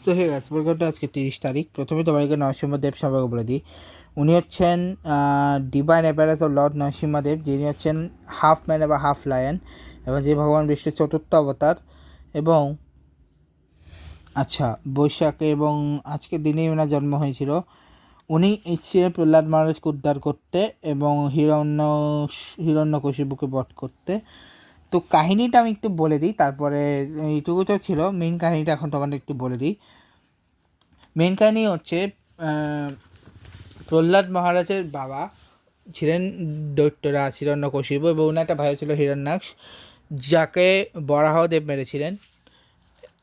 So hey guys, welcome to আজকে 30 তারিখ। প্রথমে তোমাকে নরসিংহদেব সম্পর্কে বলে দিই। উনি হচ্ছেন divine appearance of Lord Narasimhadeva, যিনি হচ্ছেন হাফ ম্যান বা হাফ লায়ন, এবং যে ভগবান বিষ্ণুর চতুর্থ অবতার। এবং আচ্ছা, বৈশাখে এবং আজকের দিনেই ওনার জন্ম হয়েছিল। উনি এসেছিলেন প্রহ্লাদ মহারাজকে উদ্ধার করতে এবং হিরণ্যকশিপুকে বধ করতে। তো কাহিনীটা আমি একটু বলে দিই, তারপরে এইটুকু তো ছিল। মেন কাহিনীটা এখন তোমাদের একটু বলে দিই। মেন কাহিনী হচ্ছে প্রহ্লাদ মহারাজের বাবা ছিলেন দৈত্যরাজ হিরণ্যকশিপু, এবং ওনার একটা ভাই ছিল হিরণ্যাক্ষ, যাকে বরাহদেব মেরেছিলেন।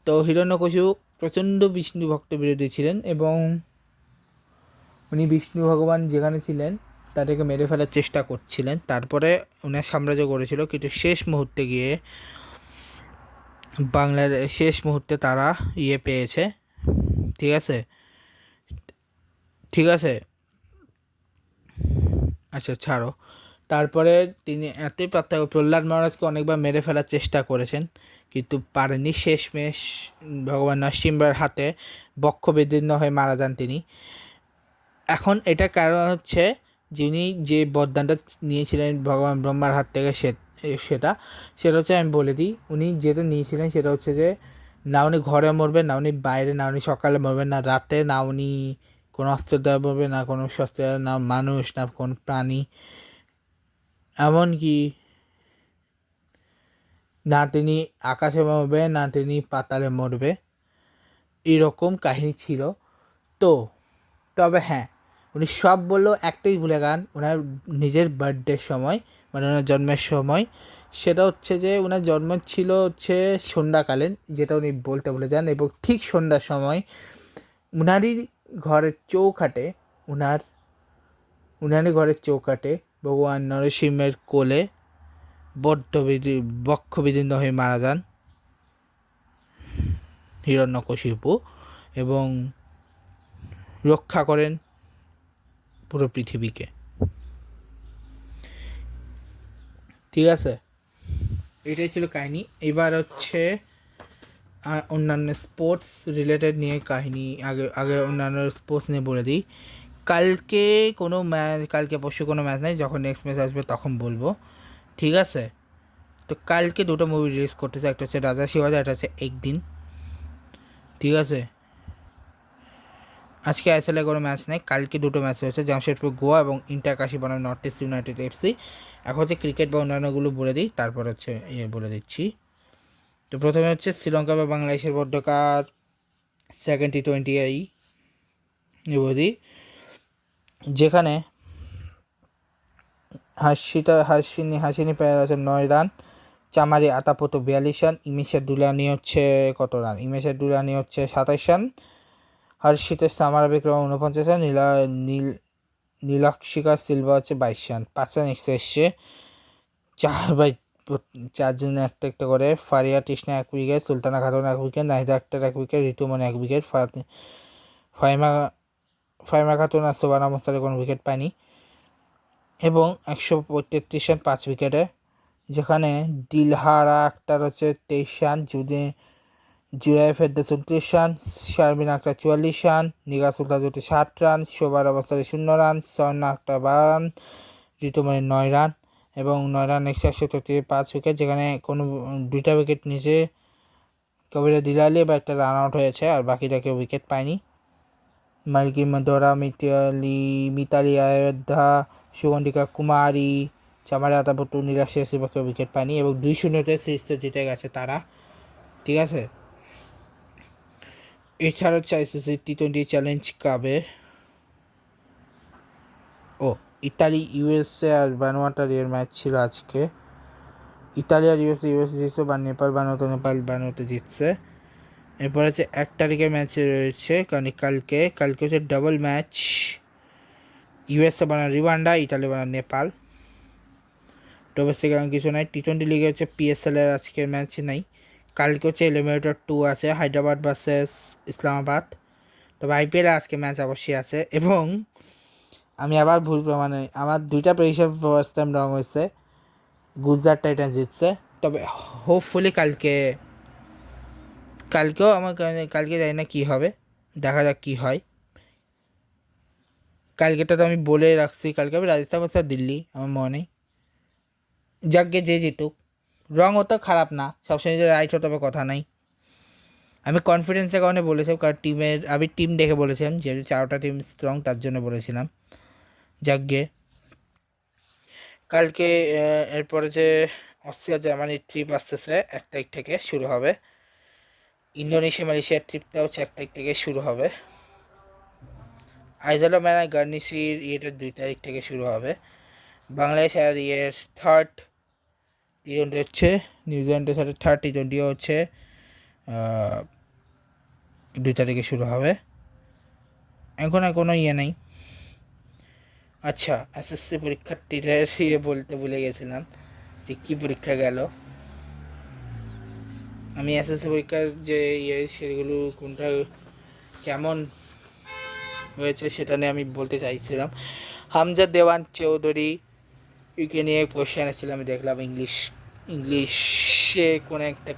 তো হিরণ্যকশিপু প্রচণ্ড বিষ্ণু ভক্ত বিরোধী ছিলেন, এবং উনি বিষ্ণু ভগবান যেখানে ছিলেন তাদেরকে মেরে ফেলার চেষ্টা করছিলেন। তারপরে ওনার সাম্রাজ্য গড়েছিল, কিন্তু শেষ মুহূর্তে গিয়ে শেষ মুহূর্তে তারা পেয়েছে। ঠিক আছে, ঠিক আছে। আচ্ছা, ছাড়ো। তারপরে তিনি এতই প্রহ্লাদ মহারাজকে অনেকবার মেরে ফেলার চেষ্টা করেছেন, কিন্তু পারেননি। শেষমেশ ভগবান নরসিংহের হাতে বক্ষ বিদীর্ণ হয়ে মারা যান তিনি। এখন এটা কারণ হচ্ছে, যিনি যে বরদানটা নিয়েছিলেন ভগবান ব্রহ্মার হাত থেকে, সেটা সেটা হচ্ছে, আমি বলে দিই। উনি যেটা নিয়েছিলেন সেটা হচ্ছে যে, না উনি ঘরে মরবেন, না উনি বাইরে, না উনি সকালে মরবেন, না রাতে, না উনি কোনো অস্ত্র দেওয়া মরবে, না কোনো শস্ত্র, না মানুষ, না কোনো প্রাণী, এমনকি না তিনি আকাশে মরবে, না তিনি পাতালে মরবে। এরকম কাহিনী ছিল। তো তবে হ্যাঁ, উনি সব বললেও একটাই ভুলে গান, ওনার নিজের বার্থডের সময়, মানে ওনার জন্মের সময়। সেটা হচ্ছে যে ওনার জন্ম ছিল হচ্ছে সন্ধ্যাকালীন, যেটা উনি বলতে ভুলে যান। এবং ঠিক সন্ধ্যার সময় উনারই ঘরের চৌকাঠে উনারই ঘরের চৌকাঠে ভগবান নরসিংহের কোলে বক্ষ বিদীর্ণ হয়ে মারা যান হিরণ্যকশিপু, এবং রক্ষা করেন পুরো পৃথিবীকে। ঠিক আছে, এটাই ছিল কাহিনী। এবার হচ্ছে অন্যান্য স্পোর্টস রিলেটেড নিয়ে কাহিনী। আগে আগে অন্যান্য স্পোর্টস নিয়ে বলে দিই। কালকে পরশু কোনো ম্যাচ নেই, যখন নেক্সট ম্যাচ আসবে তখন বলবো। ঠিক আছে, তো কালকে দুটো মুভি রিলিজ করতেছে, একটা হচ্ছে রাজা শিবাজা, একটা হচ্ছে একদিন। ঠিক আছে, আজকে আইএসএলে কোনো ম্যাচ নেই, কালকে দুটো ম্যাচ হয়েছে, জামশেদপুর গোয়া এবং ইন্টার কাশি বনাম নর্থ ইস্ট ইউনাইটেড এফসি। এখন হচ্ছে ক্রিকেট বা অন্যান্যগুলো বলে দিই, তারপর হচ্ছে বলে দিচ্ছি। তো প্রথমে হচ্ছে শ্রীলঙ্কা বা বাংলাদেশের মধ্যকার সেকেন্ড টি-20 বলি, যেখানে হাসিনি পেয়ার আছে 9 রান, চামারি আতাপতো 42 রান, ইমেশের দুলানি হচ্ছে কত রান? ইমেশের দুলানি হচ্ছে 27 রান, হর্ষিতেশ সামারা বিক্রম 49 রান, নীলাক্ষিকা সিলভা হচ্ছে 22 রান। 5 রান এক্সট্রা এসছে, 4 জন একটা একটা করে। Faria Trishna 1 wicket, Sultana Khatun 1 wicket, Nahida Akter 1 wicket, Ritumoni 1 wicket, Faima Khatun আর সোবানা মোস্তারে কোনো উইকেট পায়নি। এবং 133 রান 5 উইকেটে, যেখানে দিলহারা আক্তার হচ্ছে 23 run, Jurai Ferdous 29 run, Sharmin Akter 44 run, Nigar Sultan 60 run, শোভার অবস্থায় 0 রান, সয়না আক্তার 12 রান, ঋতুমণির 9 রান, এবং 9 রান এক্সট্রা 135 উইকেট, যেখানে কোনো 2টা উইকেট নিচে কবিরা দিলালি বা একটা রান আউট হয়েছে, আর বাকিটা কেউ উইকেট পায়নি। মার্গি মদোরা, মিতালি অযোধ্যা, সুগন্ধিকা কুমারী, চামারি আতাপট্টু, নীলাক্ষী সিবাকে উইকেট পায়নি, এবং 2-0 সিরিজটা জিতে গেছে তারা। ঠিক আছে, এছাড়া হচ্ছে আইসিসি টি-20 চ্যালেঞ্জ কাপে ইতালি ইউএসএ আর ভানুয়াতুর এর ম্যাচ ছিল আজকে। ইতালি আর ইউএসএ জিতছে, বা নেপাল বানুয়াতু জিতছে। এরপর হচ্ছে 1 তারিখের ম্যাচে রয়েছে, কারণ কালকে হচ্ছে ডাবল ম্যাচ, ইউএসএ বানাম রিওয়ান্ডা, ইতালি বানাম নেপাল। ডোমেস্টিক এমন কিছু নাই। টি-20 লিগে হচ্ছে পিএসএল এর আজকে ম্যাচ নাই। কালকে হচ্ছে এলিমিনেটর 2 আছে, হায়দ্রাবাদ ভার্সেস ইসলামাবাদ। তবে আইপিএল আজকে ম্যাচ অবশ্যই আছে। এবং আমি আবার ভুল প্রমাণে আমার 2টা প্রেডিকশন ফার্স্ট টাইম রং হয়েছে, গুজরাট টাইটান্স জিতছে। তবে হোপফুলি কালকেও কালকে জানি না কী হবে, দেখা যাক কী হয়। কালকেটা তো আমি বলে রাখছি, কালকে আমি রাজস্থান ভার্সেস দিল্লি, আমার মনে নেই। যাকগে যে জিতুক, রং অত খারাপ না, সবসময় যে রাইট হতে হবে কথা নাই। আমি কনফিডেন্সের কারণে বলেছিলাম, কারণ আমি টিম দেখে বলেছিলাম, যেহেতু 4টা টিম স্ট্রং তার জন্য বলেছিলাম। যাকগে কালকে এরপরে যে অস্ট্রিয়া জার্মানির ট্রিপ আসতেছে 1 তারিখ থেকে শুরু হবে। ইন্দোনেশিয়া মালয়েশিয়ার ট্রিপটা হচ্ছে 1 তারিখ থেকে শুরু হবে। আইজলা ম্যানা গার্নিসির ইয়েটা 2 তারিখ থেকে শুরু হবে। বাংলাদেশ আর ইয়ের থার্ড টি-20 হচ্ছে নিউজিল্যান্ডের সাথে, থার্ড টি-20 হচ্ছে 2 তারিখে শুরু হবে। এখন আর কোনো ইয়ে নেই। আচ্ছা, এসএসসি পরীক্ষার্থীদের ইয়ে বলতে ভুলে গেছিলাম যে কী পরীক্ষা গেল। আমি এসএসসি পরীক্ষার যে ইয়ে সেগুলো কোনটা কেমন হয়েছে সেটা নিয়ে আমি বলতে চাইছিলাম। হামজা দেওয়ান চৌধুরী ইউকে নিয়ে কোয়েশ্চেন এসেছিল, আমি দেখলাম ইংলিশে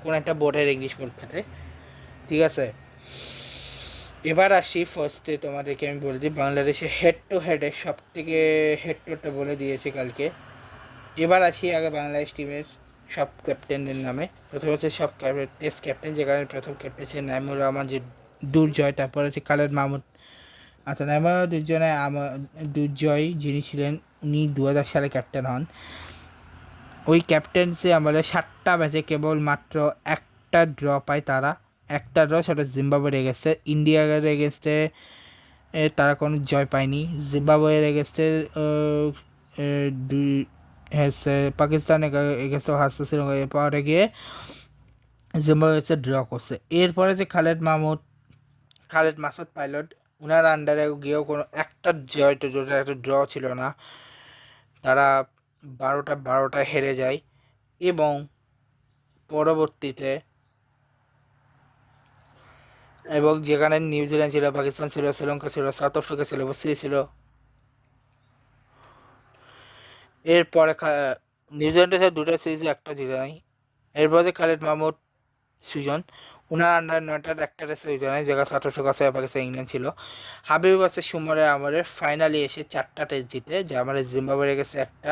কোন একটা বোর্ডের ইংলিশ পরীক্ষাতে। ঠিক আছে, এবার আসি ফার্স্টে তোমাদেরকে আমি বলে দিই, বাংলাদেশে হেড টু হেডে সব থেকে হেড টুটা বলে দিয়েছে কালকে। এবার আসি আগে বাংলাদেশ টিমের সব ক্যাপ্টেনদের নামে। প্রথম হচ্ছে সব টেস্ট ক্যাপ্টেন, যেখানে প্রথম ক্যাপ্টেন ছিলেন নাইমুর রহমান যে দুর্জয়, তারপর হচ্ছে খালেদ মাহমুদ। আচ্ছা, নাইমুর দুর্জয় যিনি ছিলেন, উনি 2000 সালে ক্যাপ্টেন হন। ওই ক্যাপ্টেন্সি আমাদের 7টা ম্যাচে কেবল মাত্র একটা ড্র পায় তারা, একটা ড্র, সেটা জিম্বাবুয়ের এগেনস্টে। ইন্ডিয়ার এগেনস্টে তারা কোনো জয় পায়নি। জিম্বাবুয়ের এগেনস্টে হচ্ছে পাকিস্তান এগেনস্টে হারছে শ্রীলঙ্কা, এরপরে গিয়ে জিম্বাবুয়ে ড্র করছে। এরপরে যে খালেদ মাসুদ পাইলট, ওনার আন্ডারে গিয়েও কোনো একটা জয় তো একটা ড্র ছিল না। তারা 12টা হেরে যায় এবং পরবর্তীতে যেখানে নিউজিল্যান্ড ছিল, পাকিস্তান ছিল, শ্রীলঙ্কা ছিল, সাউথ আফ্রিকা ছিল, ওয়েস্ট ছিল। এরপরে নিউজিল্যান্ডের সাথে 2টা সিরিজে একটা জিতে নাই। এরপরে যে খালেদ মাহমুদ সুজন, ওনার আন্ডার 9টার একটা টেস্টে জিতে নাই, যেখানে সাউথ আফ্রিকা আছে, পাকিস্তান, ইংল্যান্ড ছিল। হাবিব আছে আমাদের ফাইনালি এসে 4টা টেস্ট জিতে, যে আমাদের জিম্বাবুয়ে গেছে একটা,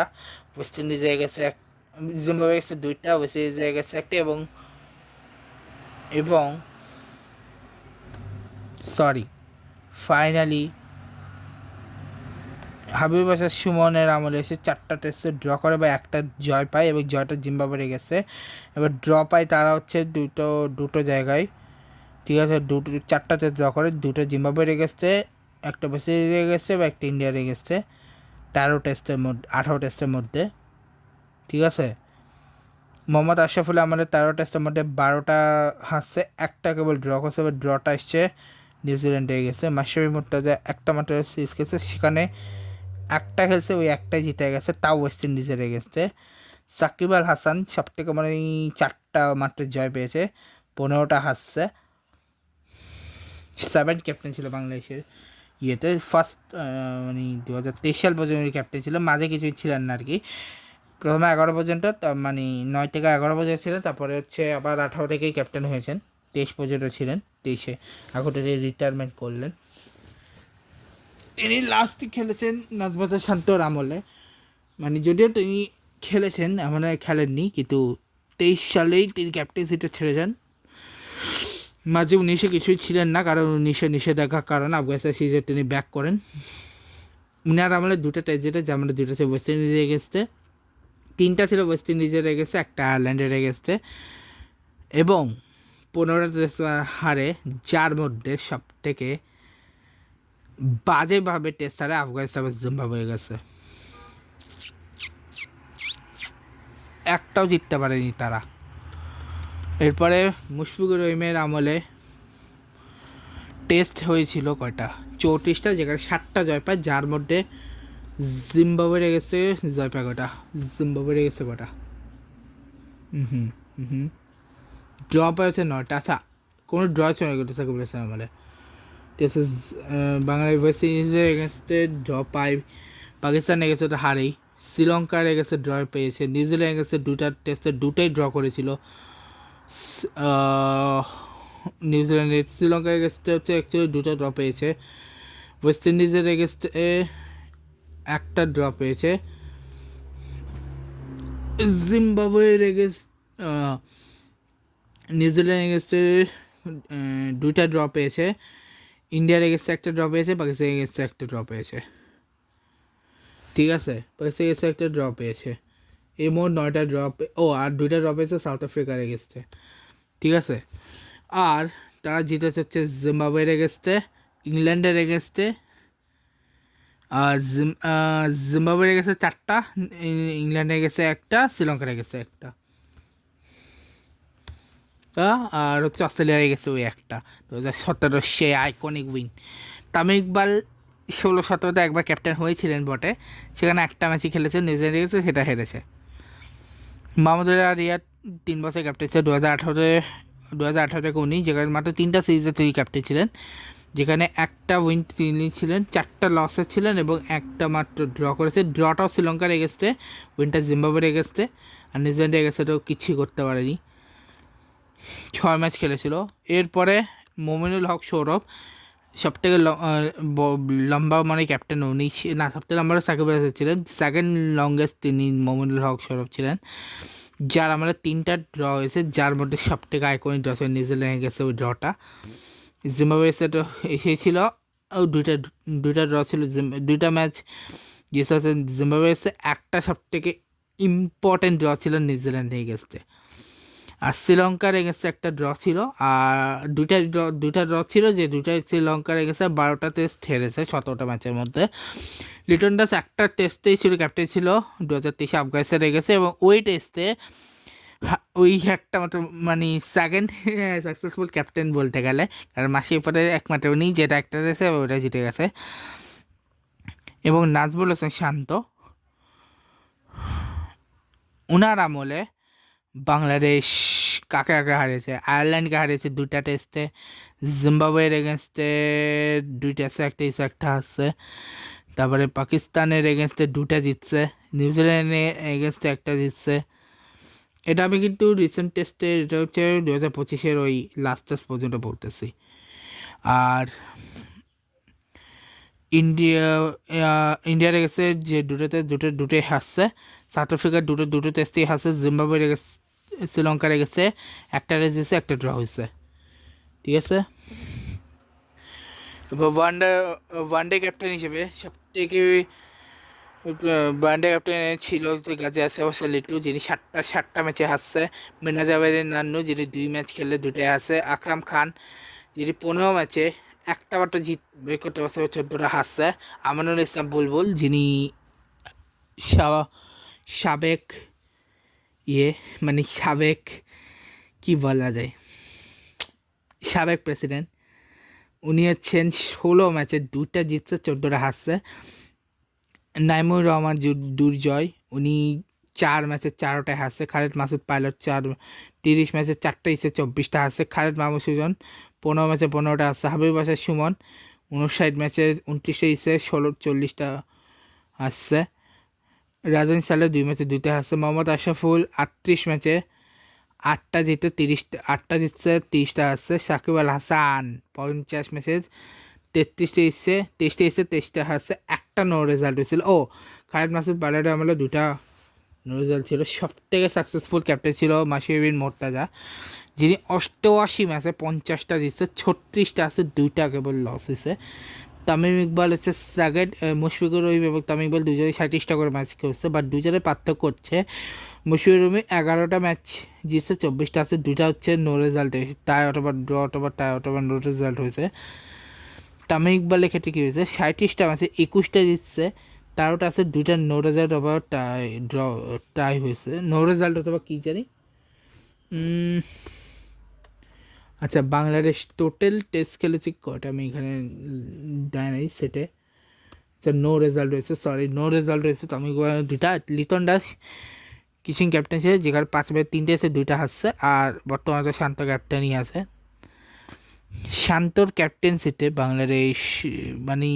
ওয়েস্ট ইন্ডিজে গেছে জিম্বাবুয়ে গেছে 2টা, ওয়েস্ট ইন্ডিজে গেছে একটা, এবং ফাইনালি হাবিব ভার্সেস সুমনের আমলে এসে 4টা টেস্টে ড্র করে বা একটা জয় পায়, এবং জয়টা জিম্বাবুয়ে গেছে। এবার ড্র পায় তারা হচ্ছে দুটো জায়গায়। ঠিক আছে, 4টা টেস্ট ড্র করে, 2টো জিম্বাবুয়ে গেছে, একটা ওয়েস্ট ইন্ডিজে গেছে বা একটা ইন্ডিয়ার গেছে। 18 টেস্টের মধ্যে। ঠিক আছে, মোহাম্মদ আশরাফুল আমাদের 13 টেস্টের মধ্যে 12টা হাসছে, একটা কেবল ড্র করছে, এবার ড্রটা এসছে নিউজিল্যান্ডে গেছে। মাশরাফি মুর্তজা একটা মাত্র সিরিজ খেলছে, সেখানে একটা খেলছে, ওই একটাই জিতে গেছে, তাও ওয়েস্ট ইন্ডিজের গেছে। সাকিব আল হাসান সব থেকে 4টা মাত্র জয় পেয়েছে, 15টা হাসছে। 7 ক্যাপ্টেন ছিল বাংলাদেশের ইয়েতে, ফার্স্ট 2023 সাল পর্যন্ত ক্যাপ্টেন ছিল, মাঝে কিছুই ছিলেন না আর কি। প্রথমে 11 পর্যন্ত 9 থেকে 11 পর্যন্ত ছিলেন, তারপরে হচ্ছে আবার 18 থেকেই ক্যাপ্টেন হয়েছেন, 23 পর্যন্ত ছিলেন, 23-এ এখন রিটায়ারমেন্ট করলেন। তিনি লাস্ট খেলেছেন নাজমাজা শান্তর আমলে, যদিও তিনি খেলেছেন, এমন খেলেননি, কিন্তু 23 সালেই তিনি ক্যাপ্টেন্সিটা ছেড়ে যান। মাঝে 19-এ কিছুই ছিলেন না, কারণ 19-এ নিষেধাজ্ঞার কারণে আফগানিস্তান সিরিজে তিনি ব্যাক করেন। উনার আমলে 2টা টেস্ট যেটা, যেমন 2টা ছিল ওয়েস্ট ইন্ডিজের এগেনস্টে, 3টা ছিল ওয়েস্ট ইন্ডিজের এগেনস্টে, একটা আয়ারল্যান্ডের এগেনস্টে, এবং 15টা টেস্ট হারে, যার মধ্যে সব থেকে বাজেভাবে টেস্ট হারে আফগানিস্তান জিম্বাবুয়ে গেছে, একটাও জিততে পারেনি তারা। এরপরে মুশফিকুর রহিমের আমলে টেস্ট হয়েছিল কয়টা, 34টা, যেখানে 7টা জয় পায়, যার মধ্যে জিম্বাবুয়ে গেছে জয় পায় কটা, জিম্বাবুয়ে গেছে কটা, ড্র পেয়েছে 9টা। আচ্ছা, কোনো ড্র ছিল না সাকিব আল হাসান আমলে। টেস্ট বাংলাদেশ ওয়েস্ট ইন্ডিজের এগেনস্টে ড্র পায়, পাকিস্তান এগেছে তো হারেই, শ্রীলঙ্কার এগেছে ড্র পেয়েছে, নিউজিল্যান্ড এগেছে 2টা টেস্টে 2টাই ড্র করেছিল, নিউজিল্যান্ডের। শ্রীলঙ্কার এগেনস্টে হচ্ছে অ্যাকচুয়ালি দুটো ড্র পেয়েছে। ওয়েস্ট ইন্ডিজের এগেনস্টে একটা ড্র পেয়েছে। জিম্বাবুয়ের এগেনস্ট নিউজিল্যান্ড এগেনস্টে দুইটা ড্র পেয়েছে। ইন্ডিয়ার এগেনস্টে একটা ড্র পেয়েছে, পাকিস্তানের এগেনস্টে একটা ড্র পেয়েছে। ঠিক আছে, পাকিস্তানের এগেনস্টে একটা ড্র পেয়েছে। এই মোট 9টা ড্র, আর দুইটা ড্র পেয়েছে সাউথ আফ্রিকার এগেনস্টে। ঠিক আছে, আর তারা জিতেছে হচ্ছে জিম্বাবুয়ের এগেনস্টে, ইংল্যান্ডের এগেনস্টে। জিম্বাবুয়ের গেছে 4টা, ইংল্যান্ডে গেছে একটা, শ্রীলঙ্কার গেছে একটা, আর হচ্ছে অস্ট্রেলিয়ায় গেছে ওই একটা। 2017 সে আইকনিক উইন। তামিম ইকবাল 16-17তে একবার ক্যাপ্টেন হয়েছিলেন বটে, সেখানে একটা ম্যাচই খেলেছে, নিউজিল্যান্ডে গেছে, সেটা হেরেছে। মাহমুদুল্লাহ রিয়াদ 3 বছর ক্যাপ্টেন ছিল, 2018 থেকে 19, যেখানে মাত্র 3টা সিরিজে তিনি ক্যাপ্টেন ছিলেন, যেখানে একটা উইন তিনি ছিলেন, 4টা লসে ছিলেন এবং একটা মাত্র ড্র করেছে। ড্রটাও শ্রীলঙ্কার এগেনস্টে, উইনটা জিম্বাবুয়ের এগেনস্টে, আর নিউজিল্যান্ডের এগেনস্টেও কিছুই করতে পারেনি। 6 ম্যাচ খেলেছিল। এরপরে মোমিনুল হক সৌরভ, সবথেকে লম্বা মানে ক্যাপ্টেন উনি না, সবথেকে লম্বা সাকিব আল হাসান ছিলেন, সেকেন্ড লংগেস্ট তিনি মোমিনুল হক সৌরভ ছিলেন, যার আমাদের 3টা ড্র হয়েছে, যার মধ্যে সবথেকে আইকনিক ড্র ছিল নিউজিল্যান্ডে গেছে ওই ড্রটা। জিম্বাবুয়ে সেটা এসেছিল, দুইটা ড্র ছিল, 2টা ম্যাচ জিতেছে জিম্বাবুয়ে, একটা সবথেকে ইম্পর্টেন্ট ড্র ছিল নিউজিল্যান্ডে এগেনস্টে। আর শ্রীলঙ্কার এগেনস্টে একটা ড্র ছিল, আর দুইটা ড্র ছিল, যে দুইটাই শ্রীলঙ্কার এগেনস্টে 12টা টেস্ট হেরেছে 17টা ম্যাচের মধ্যে। লিটন দাস একটা টেস্টেই ছিল ক্যাপ্টেন ছিল, 2023 আফগানিস্তানে গেছে, এবং ওই টেস্টে ওই একটা মাত্র মানে সেকেন্ড সাকসেসফুল ক্যাপ্টেন বলতে গেলে, কারণ মাসির পরে একমাত্র উনি যেটা একটা দিয়েছে ওইটা জিতে গেছে। এবং নাজমুল হোসেন শান্ত, উনার আমলে বাংলাদেশ কাকে কাকে হারিয়েছে, আয়ারল্যান্ডকে হারিয়েছে 2টা টেস্টে, জিম্বাবুয়ের এগেনস্টে 2 টেস্টে একটা আছে, তারপরে পাকিস্তানের এগেনস্টে 2টা জিতছে, নিউজিল্যান্ডের এগেনস্টে একটা জিতছে। এটা আমি কিন্তু রিসেন্ট টেস্টে, এটা হচ্ছে 2025-এর ওই লাস্ট টেস্ট পর্যন্ত বলতেছি। আর ইন্ডিয়ার গেছে যে দুটোই হাসছে, সাউথ আফ্রিকার দুটো টেস্টেই হাসছে, জিম্বাবুয়ের গেছে, শ্রীলঙ্কার গেছে একটা রেস দিয়েছে, একটা ড্র হয়েছে। ঠিক আছে, এবার ওয়ানডে ক্যাপ্টেন হিসেবে সবথেকে ওয়ানডে ক্যাপ্টেন ছিল যে গাজী আসিফ হাসান লিটু, যিনি 7টা ম্যাচে হাসছে, মিনা জাভেদের নান্নু, যিনি 2 ম্যাচ খেললে 2টাই হাসছে, আকরাম খান, যিনি 15 ম্যাচে একটা মাত্র জিত বের করতে পারছে, 14টা হাসছে, আমানুল ইসলাম বুলবুল, যিনি সাবেক সাবেক কি বলা যায়, সাবেক প্রেসিডেন্ট, উনি হচ্ছেন 16 ম্যাচে 2টা জিতছে, 14টা হাসছে। নাইমুর রহমান দুর্জয়, উনি 4 ম্যাচে 4টায় হাসছে। খালেদ মাসুদ পাইলট 30 ম্যাচে 4টা জিতছে, 24টা হাসছে। খালেদ মাহমুদ সুজন 15 ম্যাচে 15টা হাসছে। হাবিব বাসার সুমন 59 ম্যাচে 29টা জিতছে, 40টা হাসছে। রাজন সালে 2 ম্যাচে 2টা হাসছে। মোহাম্মদ আশরাফুল 38 ম্যাচে 8টা জিতে 8টা জিতছে, 30টা হাসছে। সাকিব আল হাসান 50 ম্যাচে 33টা জিতছে, 23টা হাসছে, একটা নো রেজাল্ট হয়েছিল। খালেদ মাসুদ পাইলটের আমলে 2টা নো রেজাল্ট ছিল। সবথেকে সাকসেসফুল ক্যাপ্টেন ছিল মাশরাফি বিন মুর্তজা, যিনি 88 ম্যাচে 50টা জিতছে, 36টা আছে, 2টা কেবল লস হয়েছে। তামিম ইকবাল হচ্ছে সেকেন্ড, মুশফিকুর রহিম এবং তামিম ইকবাল দুজনে 37টা করে ম্যাচ খেলছে, বাট দুজনে পার্থক্য হচ্ছে মুশফিকুর রহিম 11টা ম্যাচ জিতছে, 24টা আছে, 2টা হচ্ছে নো রেজাল্টে, টাই অথবা ড্র অথবা টাই অথবা নো রেজাল্ট হয়েছে। তামিম ইকবালের ক্ষেত্রে কী হয়েছে, 37টা ম্যাচে 21টা জিতছে, 13টা আছে, 2টা নো রেজাল্ট অথবা টাই হয়েছে, নো রেজাল্ট অথবা কী জানি। আচ্ছা, বাংলাদেশ টোটাল টেস্ট খেলেছি কটা আমি এখানে দেয় নাই সেটে। আচ্ছা, নো রেজাল্ট হয়েছে, তো আমি 2টা। লিটন দাস কিচিং ক্যাপ্টেন ছিল, যেখানে 5 ম্যাচে 3টে এসে 2টা হাসছে, আর বর্তমানে শান্ত ক্যাপ্টেনই আছে। শান্তর ক্যাপ্টেন্সিতে বাংলাদেশ মানে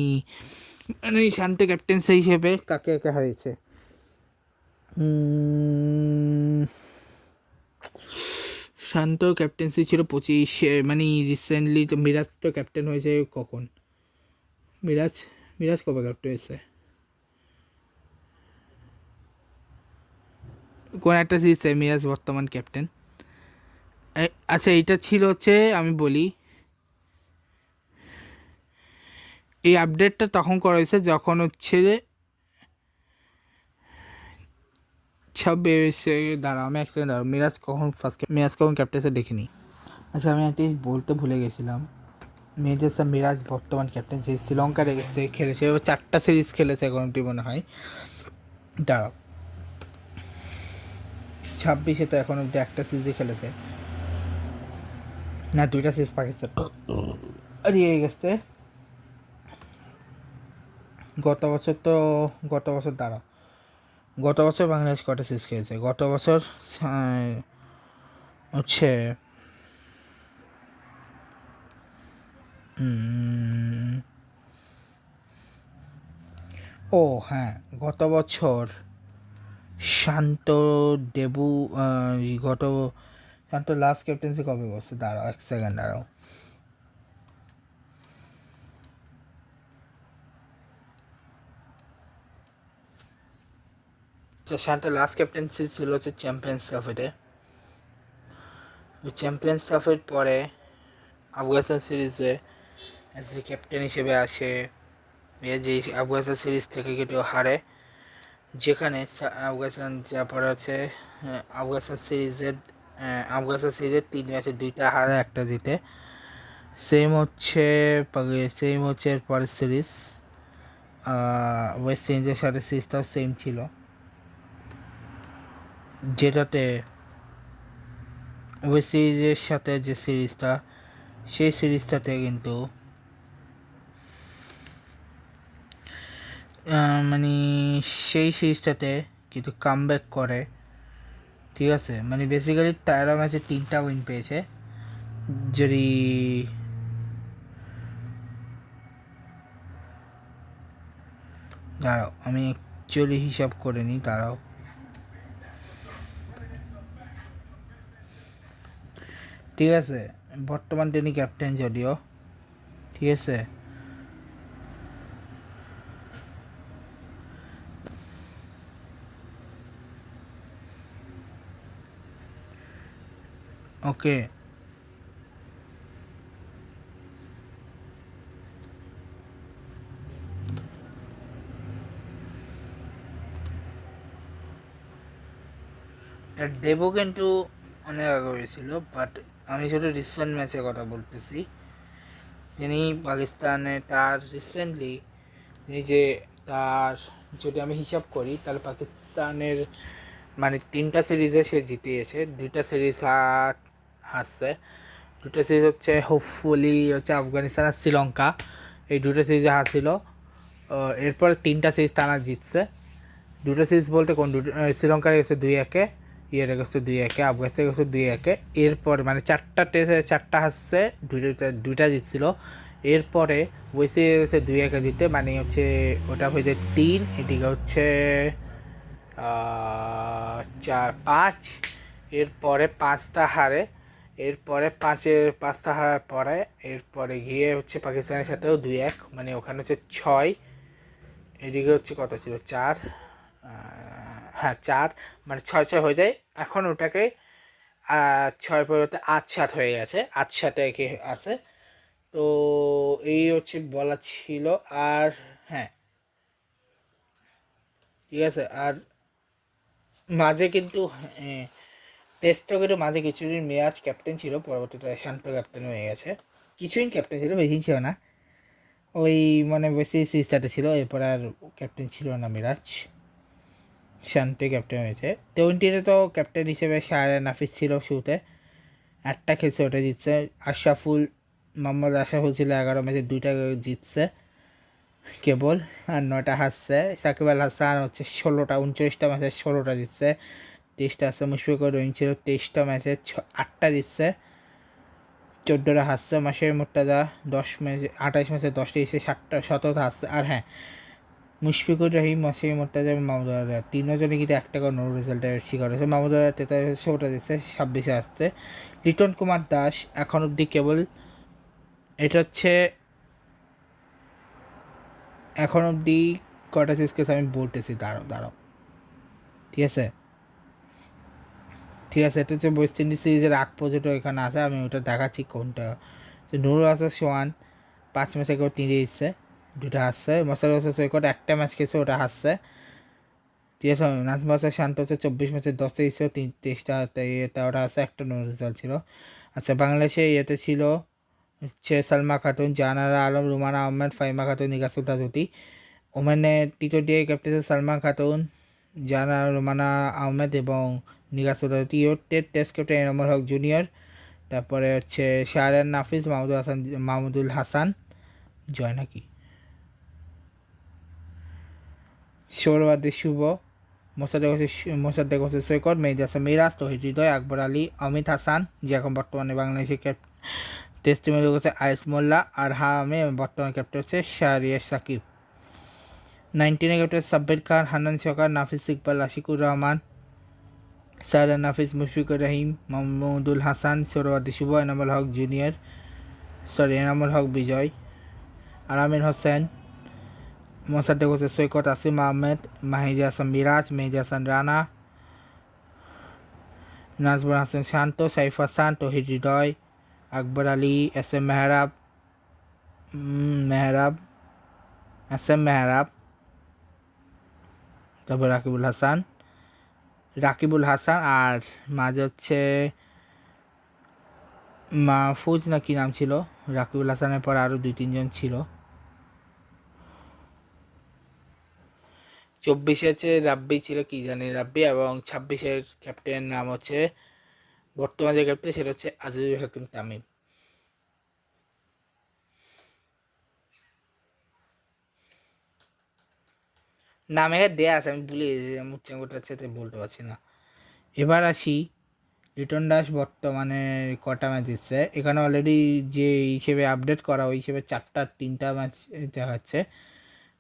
শান্ত ক্যাপ্টেন্সি হিসেবে কাকে কাকে হারিয়েছে, শান্ত ক্যাপ্টেন্সি ছিল 25, মানে রিসেন্টলি তো মিরাজ তো ক্যাপ্টেন হয়েছে কখন? মিরাজ মিরাজ কবে ক্যাপ্টেন হয়েছে? কোন একটা সিরিজে মিরাজ বর্তমান ক্যাপ্টেন। আচ্ছা, এইটা ছিল হচ্ছে, আমি বলি, এই আপডেটটা তখন করা হয়েছে যখন হচ্ছে যে 26 দাঁড়াও, আমি এক সেকেন্ড দাঁড়াও, মিরাজ কখন ক্যাপ্টেন্সে দেখিনি। আচ্ছা, আমি একটা জিনিস বলতে ভুলে গেছিলাম। মিরাজ বর্তমান ক্যাপ্টেন, যে শ্রীলঙ্কা রেখেছে খেলেছে, এবার 4টা সিরিজ খেলেছে এখনটি মনে হয়। দাঁড়াও, 26-এ তো এখন অব্দি একটা সিরিজে খেলেছে না, 2টা সিরিজ পাকিস্তান হারিয়ে গেছে। গত বছর দাঁড়াও, গত বছর বাংলাদেশ কটা সিরিজ খেলেছে গত বছর? হচ্ছে ও হ্যাঁ, গত বছর শান্ত ডেবু গত শান্ত লাস্ট ক্যাপ্টেন্সি কবে করছে? দাঁড়াও এক সেকেন্ড দাঁড়াও। শান্ত লাস্ট ক্যাপ্টেন্সি ছিল হচ্ছে চ্যাম্পিয়ন্স ট্রফিতে। চ্যাম্পিয়ন্স ট্রফির পরে আফগানিস্তান সিরিজে অ্যাজ এ ক্যাপ্টেন হিসেবে আসে। যে আফগানিস্তান সিরিজ থেকে কিন্তু হারে, যেখানে আফগানিস্তান যা পরে হচ্ছে আফগানিস্তান সিরিজের 3 ম্যাচে 2টা হারে, 1টা জিতে। সেম হচ্ছে এর পরের সিরিজ ওয়েস্ট ইন্ডিজের সাথে সিরিজটাও সেম ছিল, যেটাতে ওয়েস্ট ইন্ডিজের সাথে যে সিরিজটা, সেই সিরিজটাতে কিন্তু মানে সেই সিরিজটাতে কিন্তু কামব্যাক করে, ঠিক আছে? মানে বেসিক্যালি 13 ম্যাচে 3টা উইন পেয়েছে। যদি দাঁড়াও, আমি অ্যাকচুয়ালি হিসাব করে নিই, দাঁড়াও। ঠিক আছে, বর্তমান তিনি ক্যাপ্টেন যদিও, ঠিক আছে। ওকে, দেবও কিন্তু অনেক আগে হয়েছিল, বাট আমি শুধু রিসেন্ট ম্যাচের কথা বলতেছি। তিনি পাকিস্তানে তার রিসেন্টলি যে তার, যদি আমি হিসাব করি তাহলে পাকিস্তানের মানে 3টা সিরিজে সে জিতিয়েছে, 2টা সিরিজ হারছে। 2টা সিরিজ হচ্ছে হোপফুলি হচ্ছে আফগানিস্তান আর শ্রীলঙ্কা, এই 2টা সিরিজে হারছিল। এরপরে 3টা সিরিজ টানা জিতছে। 2টা সিরিজ বলতে কোন দুটো? শ্রীলঙ্কার গেছে 2-1, ইয়ের গেছে 2-1, আফগানিস্তান গেছে 2-1। এরপর মানে 4টা টেস্টে 4টা হারছে, 2টা জিতছিল। এরপরে ওয়েসে গেছে 2-1 জিতে, মানে হচ্ছে ওটা হয়েছে 3, এদিকে হচ্ছে 4-5। এরপরে 5টা হারে, এরপরে 5টা হারার পরে এরপরে গিয়ে হচ্ছে পাকিস্তানের সাথেও 2-1, মানে ওখানে হচ্ছে 6, এদিকে হচ্ছে কত ছিল 4, হ্যাঁ 4, মানে 6-6 হয়ে যায়। এখন ওটাকে 6 পরিবর্তে 8-7 হয়ে গেছে, 8-7 কি আছে। তো এই হচ্ছে বলা ছিল। আর হ্যাঁ, ঠিক আছে। আর মাঝে কিন্তু টেস্টও কিন্তু মাঝে কিছুদিন মিরাজ ক্যাপ্টেন ছিল, পরবর্তীতে শান্ত ক্যাপ্টেন হয়ে গেছে। কিছুদিন ক্যাপ্টেন ছিল, বেশি ছিল না, ওই মানে বেশি সিরিজটাতে ছিল। এরপর আর ক্যাপ্টেন ছিল না মিরাজ, শান্তই ক্যাপ্টেন হয়েছে। 20-তে তো ক্যাপ্টেন হিসেবে নাফিস ছিল শুরুতে, 1টা খেলছে, ওটা জিতছে। মোহাম্মদ আশরাফুল ছিল 11 ম্যাচে 2টা জিতছে কেবল, আর 9টা হারছে। সাকিব আল হাসান হচ্ছে 29টা ম্যাচে 16টা জিতছে, 23টা আছে। মুশফিকুর রহিম ছিল 23টা ম্যাচে 8টা জিতছে, 14টা হারছে। মাসের মোর্তাজা 28 ম্যাচে 10টা জিতছে, 17টা হারছে। আর হ্যাঁ, মুশফিকুর রহিম, ওসিম মোর্তাজা এবং মাহমুদুল আলম তিনজনে কিন্তু একটা করে নো রেজাল্টের শিকার হয়েছে। মাহমুদুল আলম 43 ওটা দিচ্ছে 26-এ আসতে। লিটন কুমার দাস এখন অবধি কেবল এটা হচ্ছে এখন অবধি কটা সিরিজ খেলছে আমি বলতেছি, দাঁড়াও ঠিক আছে এটা হচ্ছে ওয়েস্ট ইন্ডিজ সিরিজের আগ পর্যন্ত এখানে আছে, আমি ওটা দেখাচ্ছি কোনটা। নুরুল হাসান সোহান 5 ম্যাচে কেউ 3 দিচ্ছে, 2টা হাসছে। মোসার হোসেন সৈকত একটা ম্যাচ খেয়েছে, ওটা হাসছে ঠিক আছে। নাজমুল হাসান শান্ত হচ্ছে 24 ম্যাচে 10 দিচ্ছে, 23টা ওটা হাসছে, একটা নো রেজাল্ট ছিল। আচ্ছা, বাংলাদেশে ইয়েতে ছিল হচ্ছে সালমা খাতুন, জাহানারা আলম, রুমানা আহমেদ, ফাইমা খাতুন, নিগাসুল তাজুতি। ওমেনে টি-20 ক্যাপ্টেন সালমান খাতুন, জাহানারা, রুমানা আহমেদ এবং নিগাসুল তাজুতি। Test captain Enamul Haque junior, তারপরে হচ্ছে শাহরিয়ার নাফিস, মাহমুদুল হাসান জয় নাকি সৌরবাদী শুভ, মোসাদ্দেক হোসেন সৈকত, মেহেদী হাসান মিরাজ, তৌহিদ হৃদয়, আকবর আলী, অমিত হাসান যে এখন বর্তমানে বাংলাদেশের টেস্ট টিমে ঢুকেছে, আয়েস মোল্লা, আর হামে বর্তমানে ক্যাপ্টেন হচ্ছে শাহরিয়ার সাকিব। 19 ক্যাপ্টেন সাব্বির খান, হান্নান সরকার, নাফিস ইকবাল, আশিকুর রহমান, সায়রা নাফিস, মুশফিকুর রহিম, মাহমুদুল হাসান, সৌরবাদী শুভ, এনামুল হক বিজয়, আলামিন হোসেন, মোসাদ্দেক হোসেন সৈকত, আসিম আহমেদ, মাহিদি হাসান মিরাজ, মেহেদী হাসান রানা, নাজমুল হাসান শান্ত, সাইফ হাসান, তৌহিদ হৃদয়, আকবর আলী, এস এম মেহরাব, তারপর রাকিবুল হাসান, আর মাঝে হচ্ছে মাহফুজ না কি নাম ছিল, রাকিবুল হাসানের পর আরও 2-3 জন ছিল। 24 হচ্ছে রাব্বি ছিল, কি জানি রাব্বি, এবং 26-এর ক্যাপ্টেন নাম হচ্ছে বর্তমান যে ক্যাপ্টেন সেটা হচ্ছে আজিজুল হাকিম তামিম। নাম এখানে দেয়া আছে, আমি ভুলে মুচ্চাঙ্গটা হচ্ছে বলতে পারছি না। এবার আসি লিটন দাস বর্তমানে কটা ম্যাচ দিচ্ছে এখানে অলরেডি যে হিসেবে আপডেট করা ওই হিসেবে 3টা ম্যাচ দেখাচ্ছে।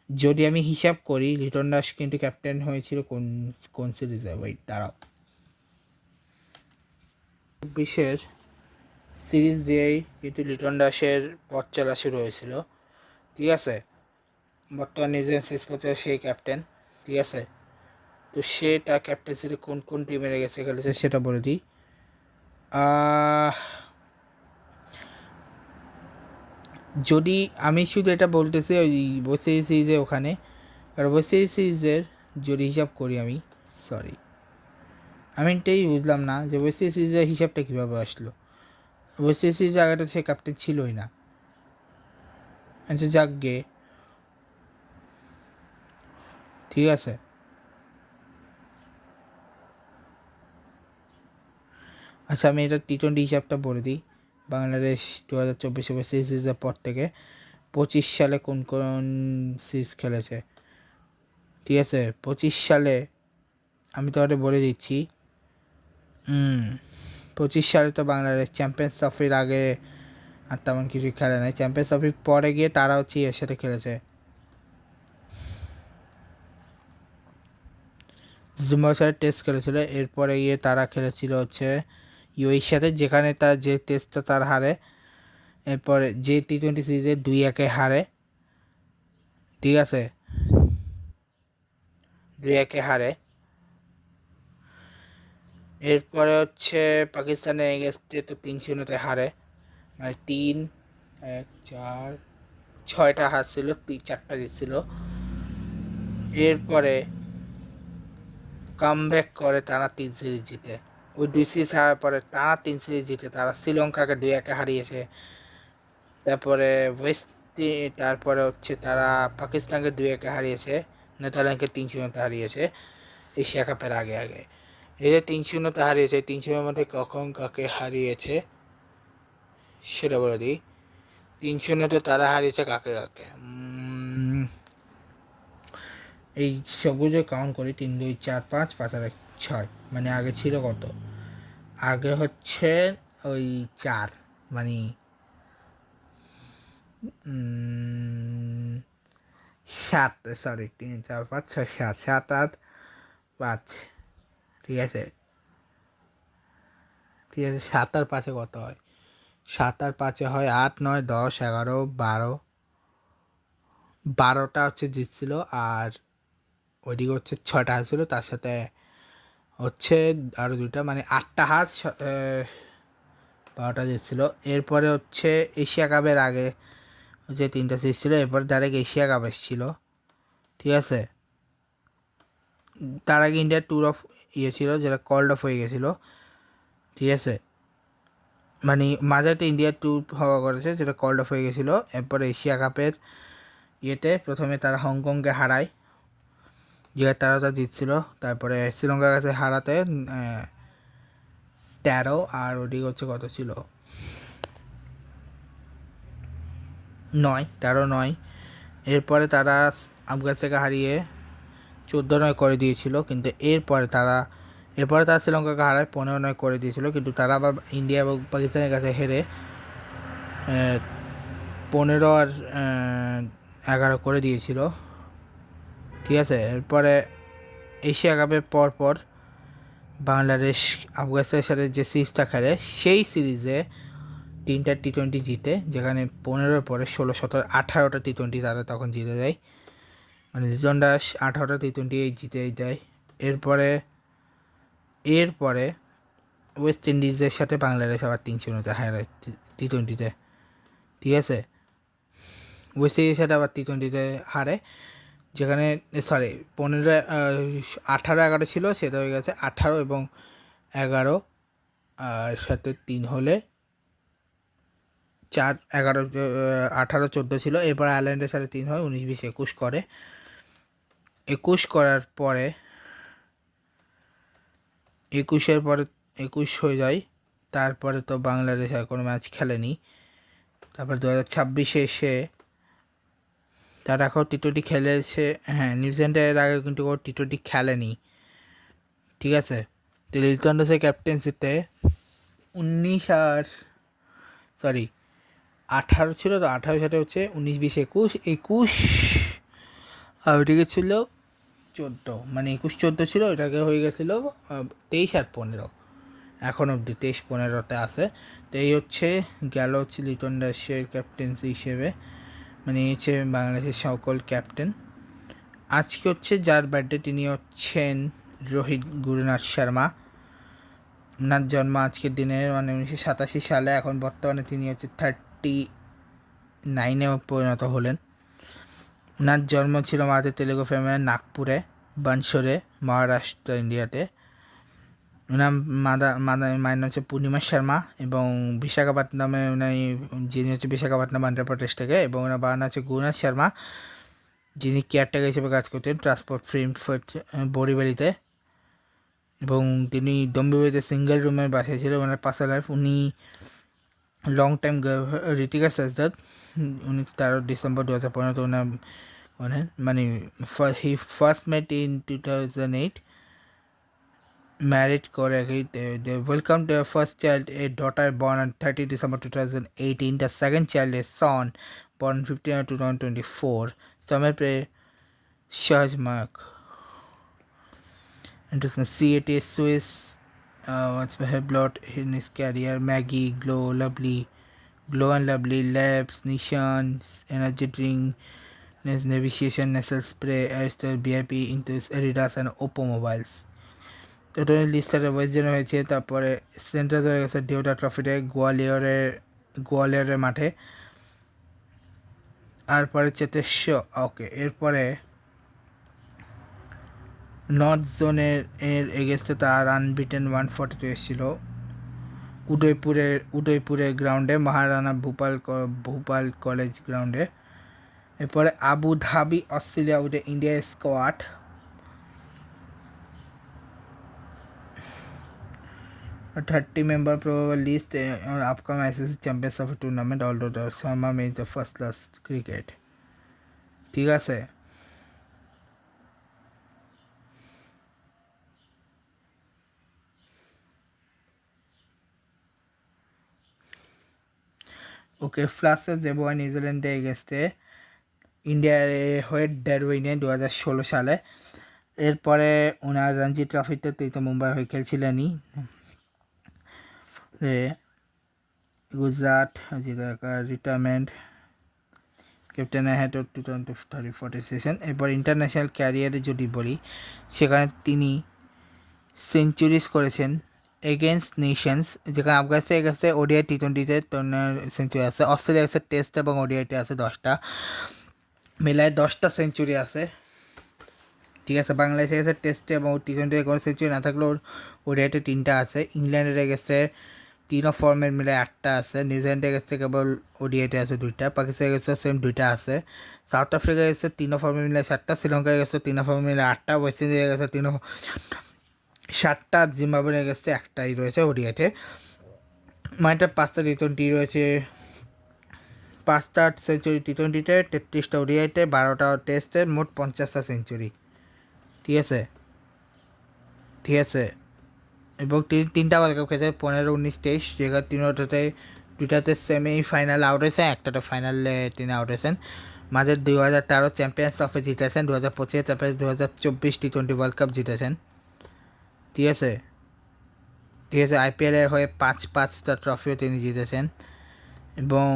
যদি আমি হিসাব করি লিটন দাস কিন্তু ক্যাপ্টেন হয়েছিল কোন সিরিজে, ওয়েট দাঁড়াও, 24-এর সিরিজ দিয়েই কিন্তু লিটন দাসের পথ চলা শুরু হয়েছিল ঠিক আছে। বর্তমান নিউজিল্যান্ড সিরিজ পথে সেই ক্যাপ্টেন ঠিক আছে। তো সেটা ক্যাপ্টেন্সিতে কোন টিমে গেছে খেলেছে সেটা বলে দিই। যদি আমি শুধু এটা বলতেছি ওই ওয়েস্ট ইন্ডিজ সিরিজে ওখানে, কারণ ওয়েস্ট ইন্ডিজ সিরিজের যদি হিসাব করি আমি এটাই বুঝলাম না যে ওয়েস্ট ইন্ডিজ সিরিজের হিসাবটা কীভাবে আসলো। ওয়েস্ট ইন্ডিজ সিরিজের জায়গাটা সে ক্যাপ্টেন ছিলই না। আচ্ছা যাক গে ঠিক আছে। আচ্ছা আমি এটা টি-20 হিসাবটা বলে দিই। বাংলাদেশ 2024 ওয়েস্ট ইন্ডিজ সিরিজের পর থেকে 25 সালে কোন সিরিজ খেলেছে ঠিক আছে। 25 সালে আমি তোমাদের বলে দিচ্ছি। 25 সালে তো বাংলাদেশ চ্যাম্পিয়ন্স ট্রফির আগে আর তেমন কিছু খেলে নাই। চ্যাম্পিয়ন্স ট্রফির পরে গিয়ে তারা হচ্ছে এর সাথে খেলেছে, জিম্বাবুয়ের সাথে টেস্ট খেলেছিল। এরপরে গিয়ে তারা খেলেছিল হচ্ছে ইউএইর সাথে, যেখানে তার যে টেস্টটা তার হারে, এরপরে যে টি-20 সিরিজে 2-1 হারে ঠিক আছে, 2-1 হারে। এরপরে হচ্ছে পাকিস্তানের এগেনস্টে তো 3-0 হারে, মানে 3-1-4-6টা হারছিল, 4টা জিতছিল। এরপরে কামব্যাক করে তারা 3 সিরিজ জিতে, ওই 2 সিরিজ হারার পরে তারা 3 সিরিজ জিতে তারা শ্রীলঙ্কাকে 2-1 হারিয়েছে। তারপরে তারপরে হচ্ছে তারা পাকিস্তানকে 2-1 হারিয়েছে, নেদারল্যান্ডকে 3-0 হারিয়েছে এশিয়া কাপের আগে। এই যে 3-0 হারিয়েছে, 3-0 মধ্যে কখন কাকে হারিয়েছে সেটা বলে দিই। 3-0 তারা হারিয়েছে কাকে এই সবুজে কাউন্ট করি, 3 2 4 5 5 আর 6, মানে আগে ছিল কত, আগে হচ্ছে ওই 4, মানে সাত, সরি 3 4 5 6 7, 7 8 5, ঠিক আছে। ঠিক আছে, 7 আর 5-এ কত হয়? 7 আর 5-এ হয় 8 9 10 11 12, 12টা হচ্ছে জিতছিল, আর ওইদিকে হচ্ছে 6টা ছিল, তার সাথে হচ্ছে আরও 2টা, মানে 8টা হার, 12টা জিতছিল। এরপরে হচ্ছে এশিয়া কাপের আগে যে 3টা সিরিজ ছিল, এরপর ডাইরেক্ট এশিয়া কাপ এসেছিল, ঠিক আছে। তার আগে ইন্ডিয়ার ট্যুর অফ ছিল, যেটা কল্ড অফ হয়ে গেছিলো, ঠিক আছে। মানে মাঝে একটা ইন্ডিয়ার ট্যুর হওয়া করেছে, যেটা কল্ড অফ হয়ে গেছিলো। এরপরে এশিয়া কাপের প্রথমে তারা হংকংকে হারায়, যে তারা জিতছিল। তারপরে শ্রীলঙ্কার কাছে হারাতে 13, আর ওদিকে হচ্ছে কত ছিল, 9, 13-9। এরপরে তারা আফগানিস্তানকে হারিয়ে 14-9 করে দিয়েছিল, কিন্তু এরপরে তারা শ্রীলঙ্কাকে হারায় 15-9 করে দিয়েছিল, কিন্তু তারা আবার ইন্ডিয়া এবং পাকিস্তানের কাছে হেরে 15 আর 11 করে দিয়েছিল, ঠিক আছে। এরপরে এশিয়া কাপের পর বাংলাদেশ আফগানিস্তানের সাথে যে সিরিজটা খেলে, সেই সিরিজে 3টা টি-20 জিতে, যেখানে 15-র পরে 16, 17, 18টা টি-20 তারা তখন জিতে যায়। মানে লিটন দাস 18টা টি-20 জিতেই দেয়। এরপরে ওয়েস্ট ইন্ডিজের সাথে বাংলাদেশ আবার 3-0-তে হারায় টি-20-তে, ঠিক আছে। ওয়েস্ট ইন্ডিজের সাথে আবার টি-20-তে হারে, যেখানে সরি 15 18-11 ছিল, সেটা হয়ে গেছে 18 এবং 11, আর সাথে 3 হলে 4, 11, 18, 14 ছিল। এরপর আয়ারল্যান্ডের সাথে 3 হয়, 19, 20, 21 করে। 21 করার পরে 21-এর পরে 21 হয়ে যায়। তারপরে তো বাংলাদেশ আর কোনো ম্যাচ খেলেনি। তারপর 2026-এ এসে তারা এখন টি-20 খেলেছে। হ্যাঁ, নিউজিল্যান্ডের আগে কিন্তু ও টি-20 খেলেনি, ঠিক আছে। তো লিটন দাসের ক্যাপ্টেন্সিতে 19 আর 18 ছিল, তো 18 সাথে হচ্ছে 19, 20, 21, 21, আর ওইদিকে ছিল 14, মানে 21, 14 ছিল, ওইটাকে হয়ে গেছিলো 23 আর 15, এখন অবধি 23-15-তে আছে। তো এই হচ্ছে গেল হচ্ছে লিটন দাসের ক্যাপ্টেন্সি হিসেবে, মানে এই হচ্ছে বাংলাদেশের সকল ক্যাপ্টেন। আজকে হচ্ছে যার বার্থডে, তিনি হচ্ছেন রোহিত গুরুনাথ শর্মা। ওনার জন্ম আজকের দিনে, মানে 1987 সালে। এখন বর্তমানে তিনি হচ্ছে 39-এ পরিণত হলেন। ওনার জন্ম ছিল ভারতের তেলেগু ফ্যামিলির নাগপুরে, বানসরে, মহারাষ্ট্র, ইন্ডিয়াতে। ওনার মায়ের নাম হচ্ছে পূর্ণিমা শর্মা, এবং বিশাখাপত্তনমে যিনি হচ্ছে বিশাখাপত্তনম অন্ধ্রপ্রদেশ থেকে, এবং ওনার বাবার নাম হচ্ছে গুরুনাথ শর্মা, যিনি কেয়ারটেকার হিসেবে কাজ করতেন ট্রান্সপোর্ট ফিল্ম বড়িবাড়িতে, এবং তিনি ডম্বিবাড়িতে সিঙ্গেল রুমের বাসায় ছিল। ওনার পার্সোনাল লাইফ, উনি লং টাইম ঋতিকা সাজদাদ, উনি 13 ডিসেম্বর 2015 ওনার মানে he first met in 2008, married correctly. They welcomed their first child, a daughter born on 30 December 2018. The second child, a son, born 15 2024. Samir Pre Shahmark. Interesting. CAT Swiss. What's have blood in his career? Maggie, Glow and Lovely, Labs, Nishan, Energy Drink, Navigation, Nasal Spray, Airster, BIP, Intus, Adidas, and Oppo Mobiles. Total লিস্টারে west জোনে হয়েছে। তারপরে central হয়ে গেছে ডিওটা ট্রফিতে গোয়ালিয়রের মাঠে। তারপরে চেতেশ্বর, ওকে। এরপরে নর্থ জোনের এগেস্টে তার আনবিটেন 142 এসেছিল উদয়পুরের গ্রাউন্ডে, মহারানা ভূপাল কলেজ গ্রাউন্ডে। এরপরে Abu Dhabi, Australia with India squad. A 30-member probable list on upcoming ICC Champions Trophy tournament, although the Sharma made the first class cricket. ঠিক আছে। ওকে, ফ্লাসে যে বয় নিউজিল্যান্ডে এগেস্টে ইন্ডিয়ার হয়ে ডেরউইনে 2016 সালে। এরপরে ওনার রঞ্জি ট্রফিতে তুই তো মুম্বাই হয়ে খেলছিলেনই, Gujarat retirement captain head of 2030-40 session. এরপর ইন্টারন্যাশনাল ক্যারিয়ারে যদি বলি, সেখানে তিনি সেঞ্চুরিজ করেছেন এগেনস্ট নেশনস, যেখানে আফগানিস্তানের কাছে ওডিআই টি20তে সেঞ্চুরি আছে, অস্ট্রেলিয়ার কাছে টেস্ট এবং ওডিআইতে আছে 10টা, মেলায় 10টা সেঞ্চুরি আছে। ঠিক আছে, বাংলাদেশের কাছে টেস্টে এবং টি20তে কোনো সেঞ্চুরি না থাকলেও ওডিআইতে 3টা আছে। ইংল্যান্ডের কাছে 3 ফর্মের মিলে 8টা আছে। নিউজিল্যান্ডের কাছে কেবল ওডিআইতে আছে 2টা। পাকিস্তানের কাছে সেম 2টা আছে। সাউথ আফ্রিকার কাছে 3 ফর্মের মিলে 7টা। শ্রীলঙ্কার কাছে 3 ফর্মের মিলে 8টা। ওয়েস্ট ইন্ডিজের কাছে 7টা। জিম্বাবুয়ের কাছে একটাই রয়েছে ওডিআইতে। মানে 5টা টি20 রয়েছে, 5টা সেঞ্চুরি টি20তে, 33টা ওডিআইতে, 12টা টেস্টে, মোট 50টা সেঞ্চুরি। ঠিক আছে, ঠিক আছে। এবং 3টা ওয়ার্ল্ড কাপ খেলেছে, 15, 19, 23, যেখানে 2টাতে সেমিফাইনাল আউট হয়েছে, একটাতে ফাইনালে তিনি আউট হয়েছেন। মাঝে 2013 চ্যাম্পিয়ন্স ট্রফি জিতেছেন, 2025 চ্যাম্পিয়ন্স, 2024 টি20 ওয়ার্ল্ড কাপ জিতেছেন। ঠিক আছে, ঠিক আছে। আইপিএলের হয়ে 5টা ট্রফিও তিনি জিতেছেন। এবং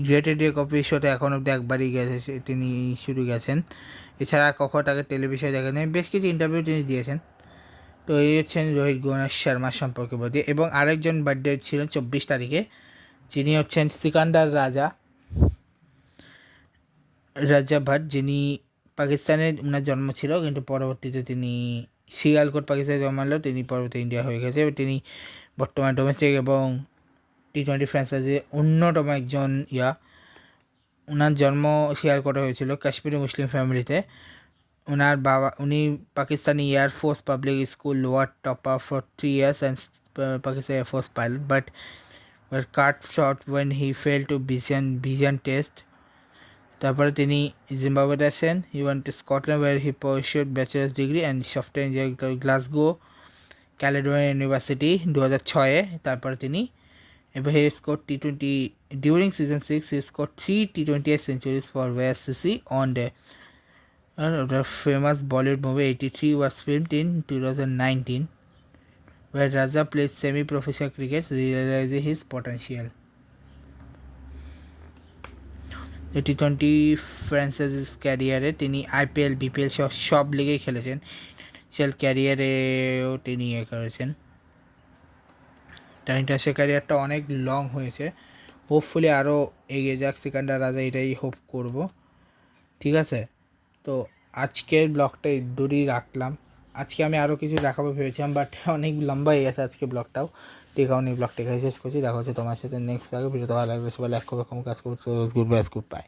গ্রেট ইন্ডিয়া কপি শোতে এখন অব্দি একবারই গেছে, তিনি শুরু গেছেন। এছাড়া কখনো তাকে টেলিভিশনে দেখেন, বেশ কিছু ইন্টারভিউ তিনি দিয়েছেন। তো এই হচ্ছেন রোহিত গুণেশ শর্মা সম্পর্কে বলতে। এবং আরেকজন বার্থডে ছিলেন 24 তারিখে, যিনি হচ্ছেন সিকান্দার রাজা ভাট, যিনি পাকিস্তানে ওনার জন্ম ছিল, কিন্তু পরবর্তীতে তিনি শিয়ালকোট পাকিস্তানে জন্মালেও তিনি পরবর্তী ইন্ডিয়া হয়ে গেছে। তিনি বর্তমানে ডোমেস্টিক এবং টি20 ফ্র্যাঞ্চাইজে অন্যতম একজন ওনার জন্ম শিয়ালকোটে হয়েছিল, কাশ্মীরি মুসলিম ফ্যামিলিতে। ওনার বাবা, উনি Pakistani air force public school lower topper for 3 years and Pakistan Air Force pilot, but were cut short when he failed to vision test. তারপরে তিনি জিম্বাবুয়েতে আসেন। He went to Scotland where he pursued bachelor's degree and software engineering Glasgow Caledonia university 2006-এ। তারপরে তিনি এবার he scored T20 during season 6. He scored 3 T20 centuries for VSCC on the famous Bollywood movie 83 was filmed in 2019, where Raja plays semi-professional cricket, realizing his potential. T20 franchises ক্যারিয়ারে তিনি IPL, BPL সব লিগেই খেলেছেন। Sell ক্যারিয়ারেও তিনি করেছেন। তার international ক্যারিয়ারটা অনেক long হয়েছে, হোপফুলি আরও এগিয়ে যাক সিকান্দার রাজা, এটাই হোপ করব। ঠিক আছে, তো আজকের ব্লগটা দূরই রাখলাম। আজকে আমি আরও কিছু দেখাবো ভেবেছিলাম, বাট অনেক লম্বা হয়ে গেছে আজকে ব্লগটাও। ঠিক আছে, ব্লগটা এখানে শেষ করছি। দেখা হচ্ছে তোমার সাথে নেক্সট ব্লগে। ভিডিওটা ভালো লাগবে সবাই লাইক করবে, কাজ করবে। Good bye.